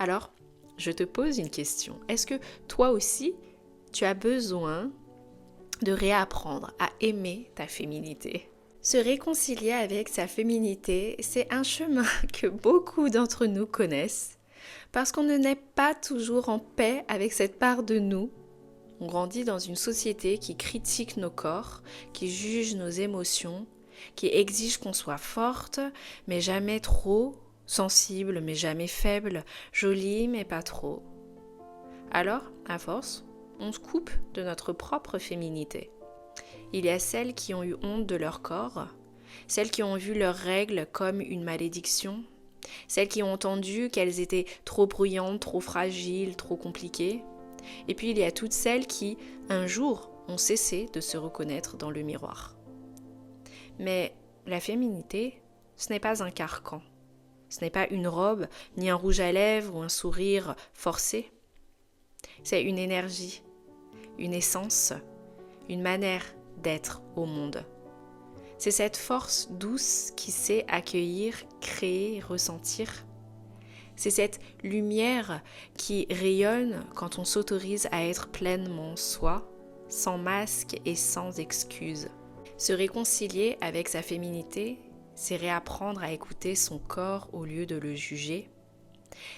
Alors, je te pose une question. Est-ce que toi aussi, tu as besoin de réapprendre à aimer ta féminité? Se réconcilier avec sa féminité, c'est un chemin que beaucoup d'entre nous connaissent parce qu'on ne naît pas toujours en paix avec cette part de nous. On grandit dans une société qui critique nos corps, qui juge nos émotions, qui exige qu'on soit forte, mais jamais trop, sensible, mais jamais faible, jolie, mais pas trop. Alors, à force, on se coupe de notre propre féminité. Il y a celles qui ont eu honte de leur corps, celles qui ont vu leurs règles comme une malédiction, celles qui ont entendu qu'elles étaient trop bruyantes, trop fragiles, trop compliquées. Et puis il y a toutes celles qui, un jour, ont cessé de se reconnaître dans le miroir. Mais la féminité, ce n'est pas un carcan. Ce n'est pas une robe, ni un rouge à lèvres ou un sourire forcé. C'est une énergie, une essence, une manière d'être au monde. C'est cette force douce qui sait accueillir, créer, ressentir. C'est cette lumière qui rayonne quand on s'autorise à être pleinement soi, sans masque et sans excuse. Se réconcilier avec sa féminité, c'est réapprendre à écouter son corps au lieu de le juger.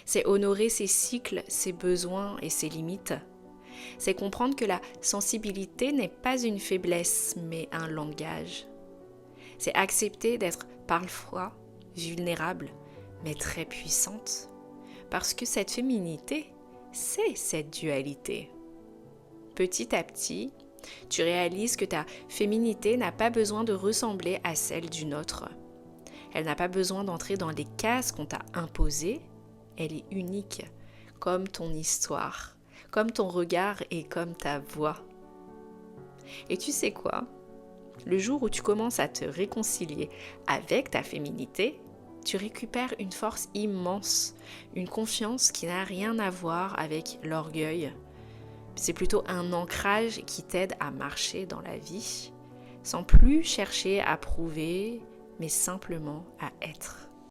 C'est honorer ses cycles, ses besoins et ses limites. C'est comprendre que la sensibilité n'est pas une faiblesse, mais un langage. C'est accepter d'être parfois vulnérable, mais très puissante. Parce que cette féminité, c'est cette dualité. Petit à petit, tu réalises que ta féminité n'a pas besoin de ressembler à celle d'une autre. Elle n'a pas besoin d'entrer dans les cases qu'on t'a imposées. Elle est unique, comme ton histoire, comme ton regard et comme ta voix. Et tu sais quoi ? Le jour où tu commences à te réconcilier avec ta féminité, tu récupères une force immense, une confiance qui n'a rien à voir avec l'orgueil. C'est plutôt un ancrage qui t'aide à marcher dans la vie, sans plus chercher à prouver, mais simplement à être.